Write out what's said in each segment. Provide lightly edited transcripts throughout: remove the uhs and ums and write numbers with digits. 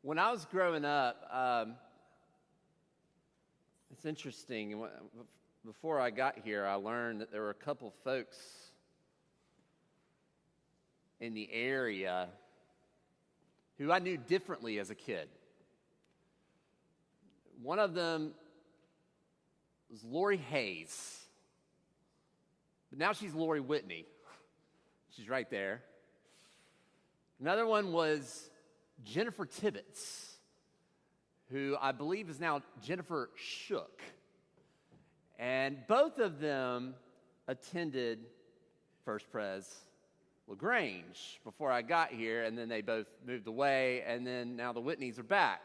When I was growing up, it's interesting. Before I got here, I learned that there were a couple folks in the area who I knew differently as a kid. One of them was Lori Hayes. But now she's Lori Whitney. She's right there. Another one was Jennifer Tibbetts, who I believe is now Jennifer Shook. And both of them attended First Pres LaGrange before I got here, and then they both moved away, and then now the Whitneys are back.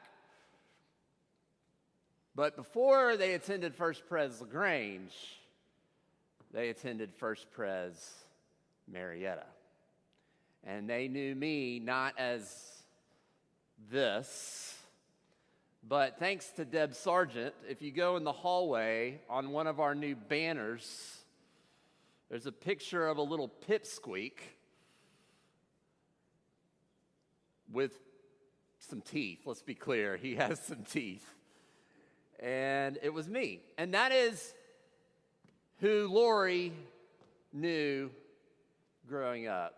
But before they attended First Pres LaGrange, they attended First Pres Marietta. And they knew me not as this, but thanks to Deb Sargent, if you go in the hallway on one of our new banners, there's a picture of a little pipsqueak with some teeth. Let's be clear, he has some teeth. And it was me. And that is who Lori knew growing up.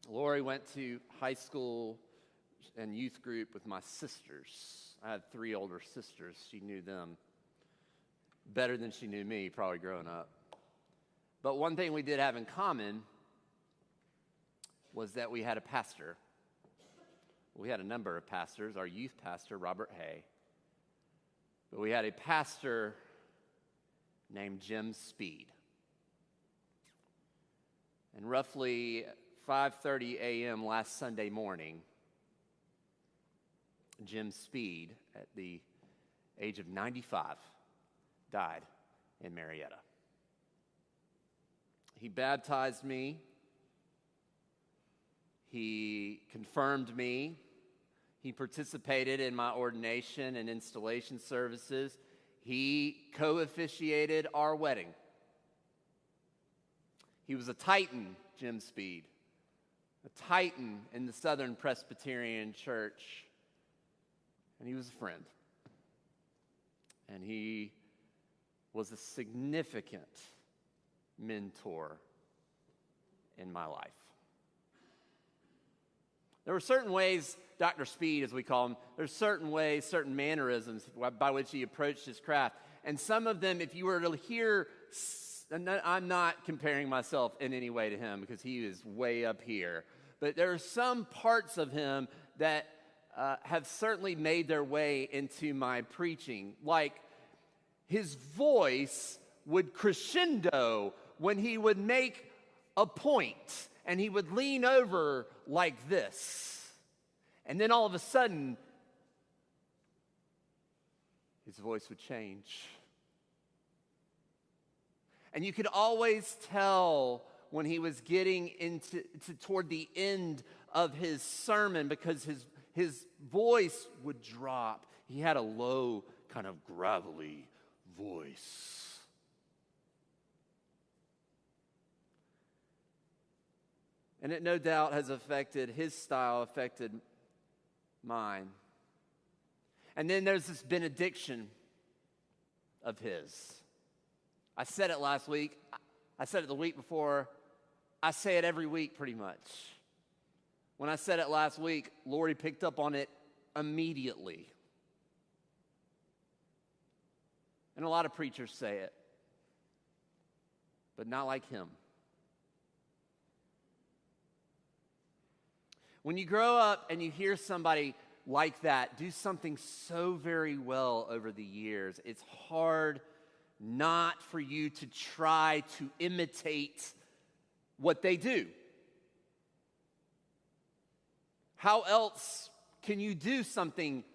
Lori went to high school and youth group with my sisters. I had 3 older sisters. She knew them better than she knew me, probably growing up. But one thing we did have in common was that we had a pastor. We had a number of pastors. Our youth pastor, Robert Hay. But we had a pastor named Jim Speed. And roughly 5:30 a.m. last Sunday morning, Jim Speed, at the age of 95, died in Marietta. He baptized me. He confirmed me. He participated in my ordination and installation services. He co-officiated our wedding. He was a titan, Jim Speed, a titan in the Southern Presbyterian Church. And he was a friend. And he was a significant mentor in my life. There were certain ways, Dr. Speed, as we call him, there's certain ways, certain mannerisms by which he approached his craft. And some of them, if you were to hear, and I'm not comparing myself in any way to him because he is way up here, but there are some parts of him that have certainly made their way into my preaching. Like his voice would crescendo when he would make a point, and he would lean over like this. And then all of a sudden, his voice would change. And you could always tell when he was getting toward the end of his sermon because his voice would drop. He had a low, kind of gravelly voice. And it no doubt has affected, his style affected mine. And then there's this benediction of his. I said it last week. I said it the week before. I say it every week pretty much. When I said it last week, Lori picked up on it immediately. And a lot of preachers say it, but not like him. When you grow up and you hear somebody like that do something so very well over the years, it's hard not for you to try to imitate what they do. How else can you do something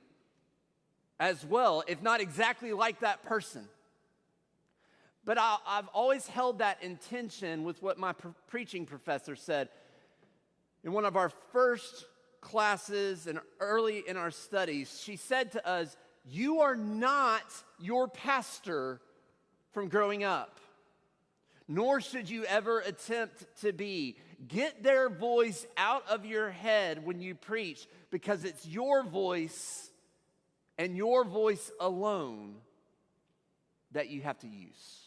as well, if not exactly like that person? But I've always held that intention with what my preaching professor said. In one of our first classes and early in our studies, she said to us, "You are not your pastor from growing up, nor should you ever attempt to be. Get their voice out of your head when you preach, because it's your voice and your voice alone that you have to use.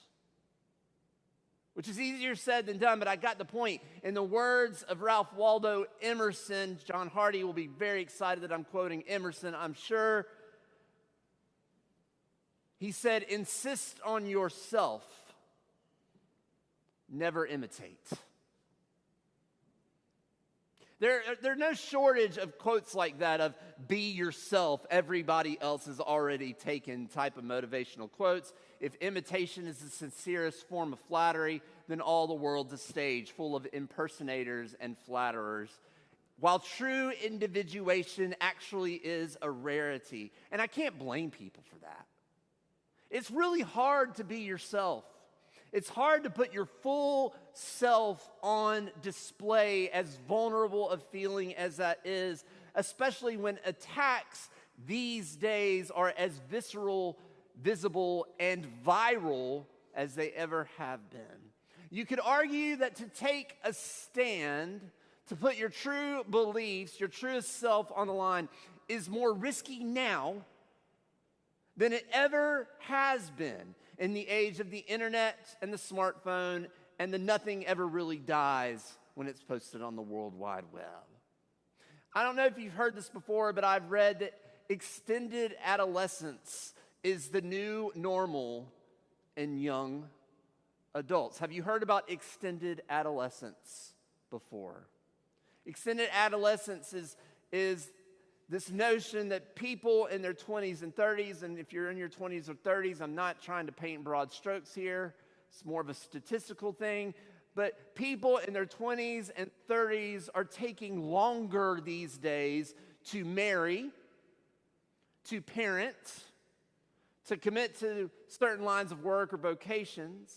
Which is easier said than done, but I got the point. In the words of Ralph Waldo Emerson, John Hardy will be very excited that I'm quoting Emerson, I'm sure. He said, insist on yourself, never imitate. There's no shortage of quotes like that of be yourself, everybody else has already taken type of motivational quotes. If imitation is the sincerest form of flattery, then all the world's a stage full of impersonators and flatterers. While true individuation actually is a rarity. And I can't blame people for that. It's really hard to be yourself. It's hard to put your full self on display, as vulnerable a feeling as that is, especially when attacks these days are as visceral, visible, and viral as they ever have been. You could argue that to take a stand, to put your true beliefs, your truest self on the line, is more risky now than it ever has been in the age of the internet and the smartphone, and the nothing ever really dies when it's posted on the World Wide Web. I don't know if you've heard this before, but I've read that extended adolescence is the new normal in young adults. Have you heard about extended adolescence before? Extended adolescence is this notion that people in their 20s and 30s, and if you're in your 20s or 30s, I'm not trying to paint broad strokes here. It's more of a statistical thing. But people in their 20s and 30s are taking longer these days to marry, to parent, to commit to certain lines of work or vocations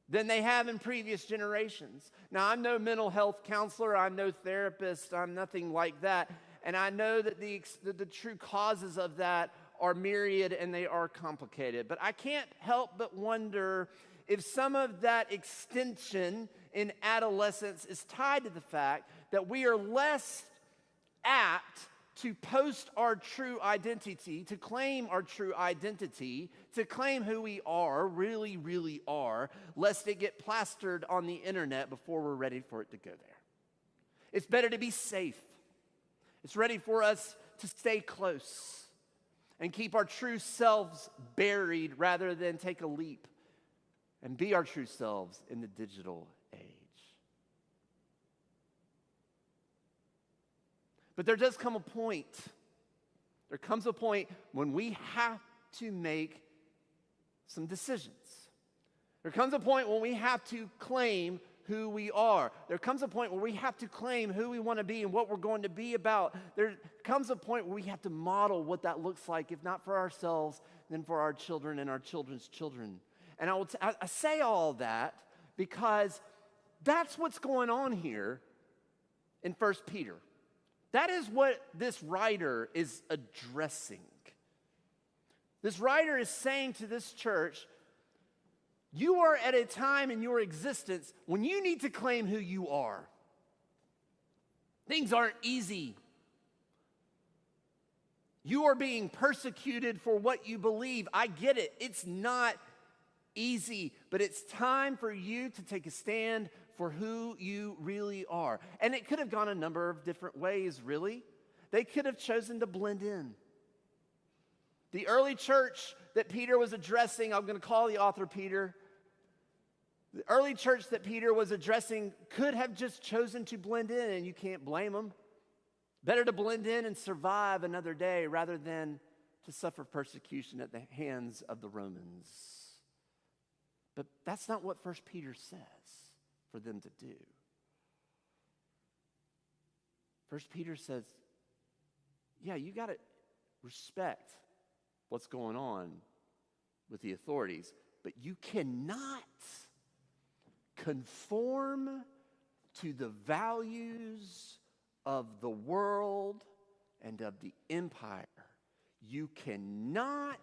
than they have in previous generations. Now, I'm no mental health counselor. I'm no therapist. I'm nothing like that. And I know that the true causes of that are myriad and they are complicated. But I can't help but wonder if some of that extension in adolescence is tied to the fact that we are less apt to post our true identity, to claim our true identity, to claim who we are, really, really are, lest it get plastered on the internet before we're ready for it to go there. It's better to be safe. It's ready for us to stay close and keep our true selves buried rather than take a leap and be our true selves in the digital age. But there does come a point. There comes a point when we have to make some decisions. There comes a point when we have to claim who we are. There comes a point where we have to claim who we want to be and what we're going to be about. There comes a point where we have to model what that looks like, if not for ourselves, then for our children and our children's children. And I say all that because that's what's going on here in 1 Peter. That is what this writer is addressing. This writer is saying to this church, you are at a time in your existence when you need to claim who you are. Things aren't easy. You are being persecuted for what you believe. I get it. It's not easy, but it's time for you to take a stand for who you really are. And it could have gone a number of different ways, really. They could have chosen to blend in. The early church that Peter was addressing, I'm going to call the author Peter. The early church that Peter was addressing could have just chosen to blend in, and you can't blame them. Better to blend in and survive another day rather than to suffer persecution at the hands of the Romans. But that's not what 1 Peter says for them to do. 1 Peter says, yeah, you got to respect what's going on with the authorities, but you cannot conform to the values of the world and of the empire. You cannot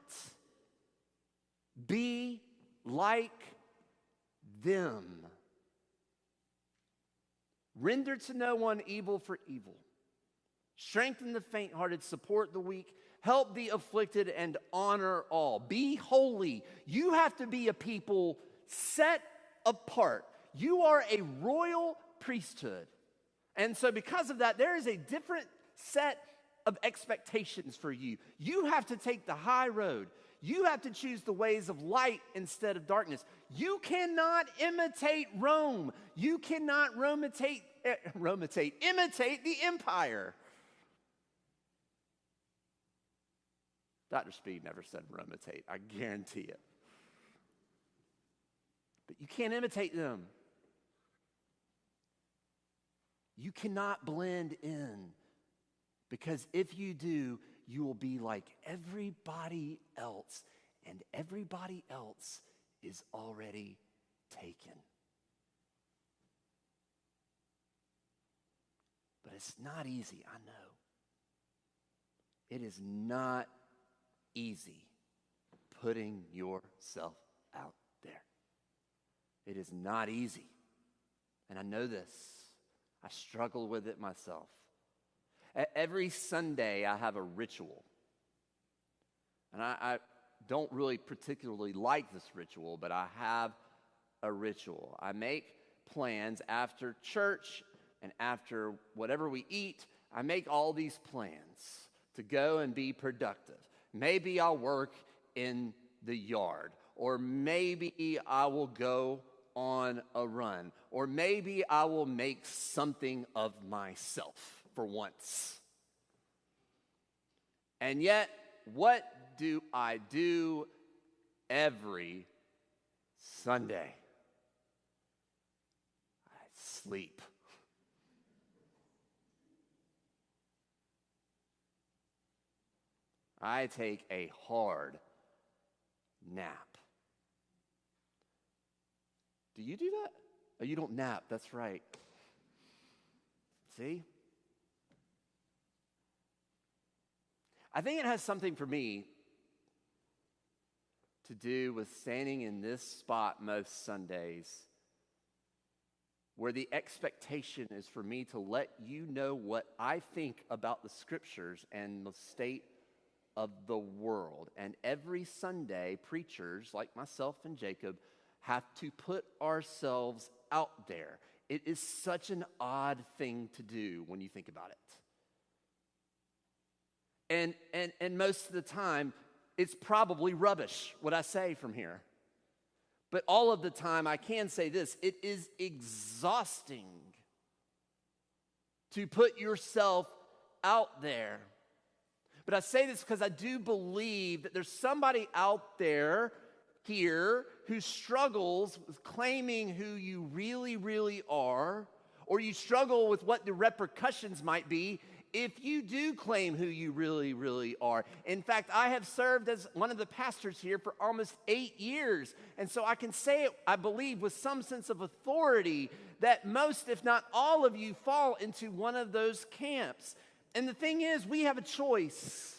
be like them. Render to no one evil for evil. Strengthen the faint-hearted, support the weak, help the afflicted, and honor all. Be holy. You have to be a people set apart. You are a royal priesthood. And so because of that, there is a different set of expectations for you. You have to take the high road. You have to choose the ways of light instead of darkness. You cannot imitate Rome. You cannot imitate the empire. Dr. Speed never said imitate, I guarantee it. But you can't imitate them. You cannot blend in, because if you do, you will be like everybody else, and everybody else is already taken. But it's not easy, I know. It is not easy putting yourself out there. It is not easy. And I know this. I struggle with it myself. Every Sunday I have a ritual. And I don't really particularly like this ritual, but I have a ritual. I make plans after church and after whatever we eat. I make all these plans to go and be productive. Maybe I'll work in the yard, or maybe I will go on a run, or maybe I will make something of myself for once. And yet, what do I do every Sunday? I sleep. I take a hard nap. Do you do that? Oh, you don't nap, that's right. See? I think it has something for me to do with standing in this spot most Sundays, where the expectation is for me to let you know what I think about the scriptures and the state of the world. And every Sunday, preachers like myself and Jacob have to put ourselves out there. It is such an odd thing to do when you think about it. And most of the time, it's probably rubbish, what I say from here. But all of the time, I can say this: it is exhausting to put yourself out there. But I say this because I do believe that there's somebody out there here who struggles with claiming who you really, really are, or you struggle with what the repercussions might be if you do claim who you really, really are. In fact, I have served as one of the pastors here for almost 8 years, and so I can say it, I believe, with some sense of authority, that most, if not all of you, fall into one of those camps. And the thing is, we have a choice.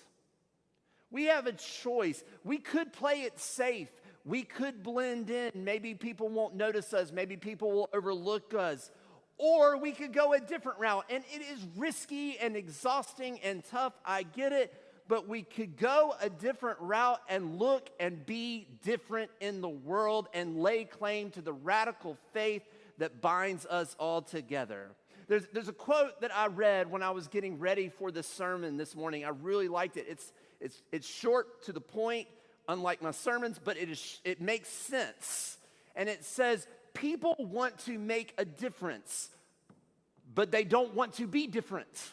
We have a choice. We could play it safe. We could blend in. Maybe people won't notice us. Maybe people will overlook us. Or we could go a different route. And it is risky and exhausting and tough. I get it. But we could go a different route and look and be different in the world and lay claim to the radical faith that binds us all together. There's a quote that I read when I was getting ready for this sermon this morning. I really liked it. It's short, to the point, unlike my sermons, but it makes sense. And it says, people want to make a difference, but they don't want to be different.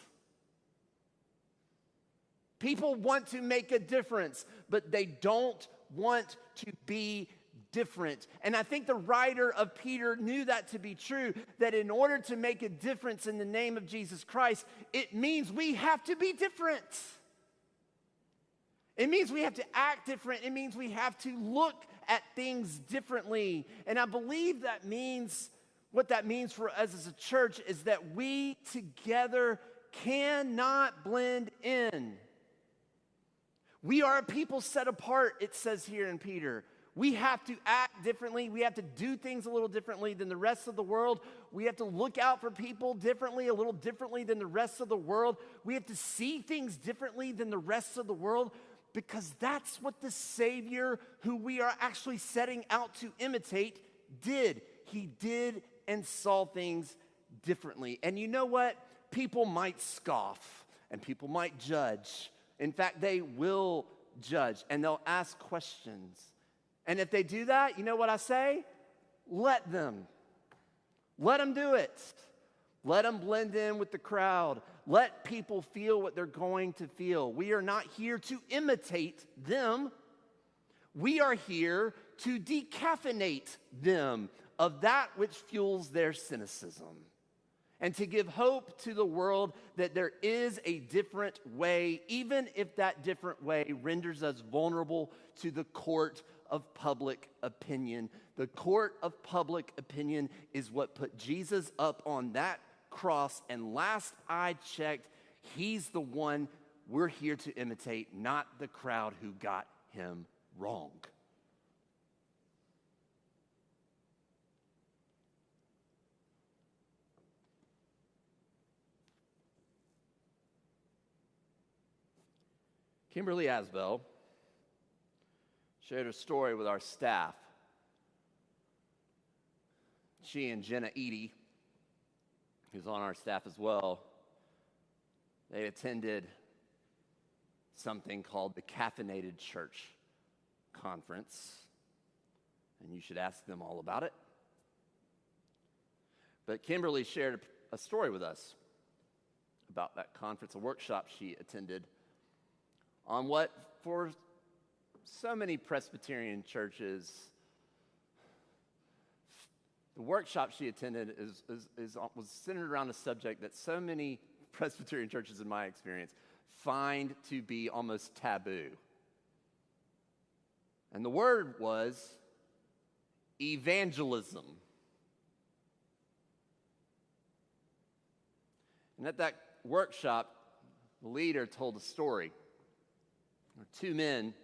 People want to make a difference, but they don't want to be different. And I think the writer of Peter knew that to be true, that in order to make a difference in the name of Jesus Christ, it means we have to be different. It means we have to act different. It means we have to look at things differently. And I believe that means, what that means for us as a church is that we together cannot blend in. We are a people set apart, it says here in Peter. We have to act differently. We have to do things a little differently than the rest of the world. We have to look out for people differently, a little differently than the rest of the world. We have to see things differently than the rest of the world, because that's what the Savior, who we are actually setting out to imitate, did. He did and saw things differently. And you know what? People might scoff and people might judge. In fact, they will judge and they'll ask questions. And if they do that, you know what I say? Let them. Let them do it. Let them blend in with the crowd. Let people feel what they're going to feel. We are not here to imitate them. We are here to decaffeinate them of that which fuels their cynicism, and to give hope to the world that there is a different way, even if that different way renders us vulnerable to the court of public opinion. The court of public opinion is what put Jesus up on that cross, and last I checked, he's the one we're here to imitate, not the crowd who got him wrong. Kimberly Asbell shared a story with our staff. She and Jenna Eady, who's on our staff as well, they attended something called the Caffeinated Church Conference, and you should ask them all about it. But Kimberly shared a story with us about that conference, a workshop she attended on what for so many Presbyterian churches, the workshop she attended was centered around a subject that so many Presbyterian churches, in my experience, find to be almost taboo. And the word was evangelism. And at that workshop, the leader told a story. There were two men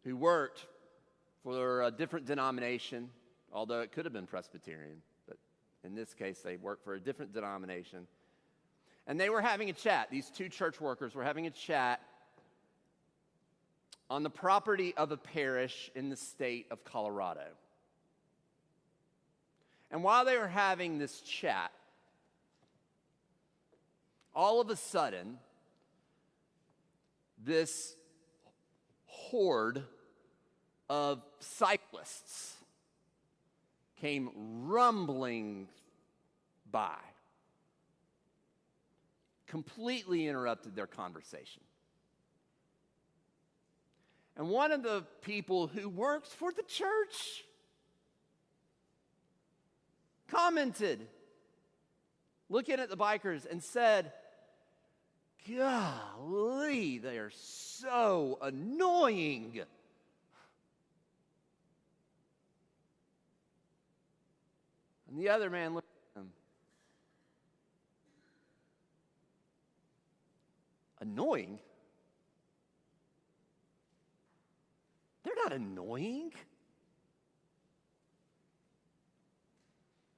who worked for a different denomination, although it could have been Presbyterian, but in this case, they worked for a different denomination. And they were having a chat. These two church workers were having a chat on the property of a parish in the state of Colorado. And while they were having this chat, all of a sudden, this horde of cyclists came rumbling by, completely interrupted their conversation. And one of the people who works for the church commented, looking at the bikers, and said, "Golly, they are so annoying." And the other man looked at him. Annoying? They're not annoying.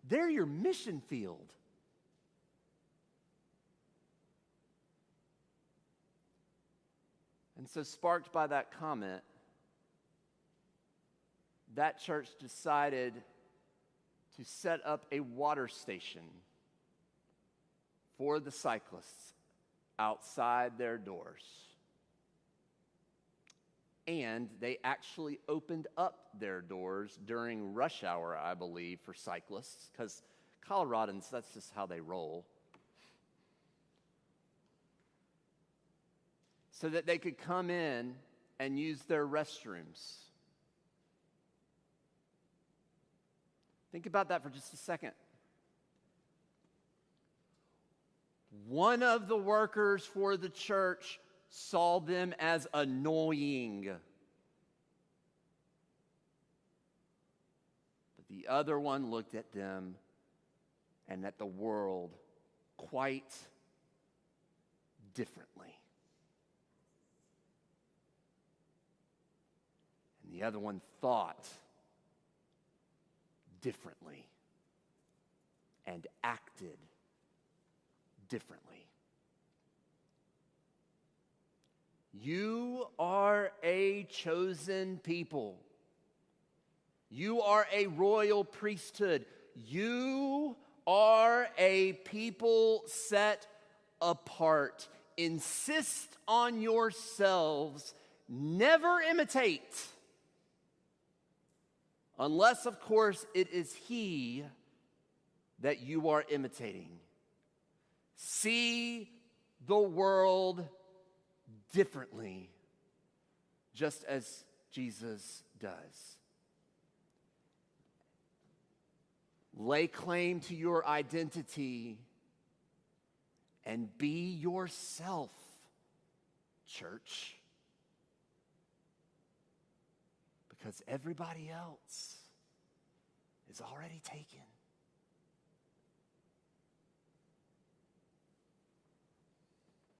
They're your mission field. And so, sparked by that comment, that church decided to set up a water station for the cyclists outside their doors. And they actually opened up their doors during rush hour, I believe, for cyclists, because Coloradans, that's just how they roll. So that they could come in and use their restrooms. Think about that for just a second. One of the workers for the church saw them as annoying. But the other one looked at them and at the world quite differently. And the other one thought differently and acted differently. You are a chosen people. You are a royal priesthood. You are a people set apart. Insist on yourselves. Never imitate. Unless, of course, it is He that you are imitating. See the world differently, just as Jesus does. Lay claim to your identity and be yourself, church. Because everybody else is already taken.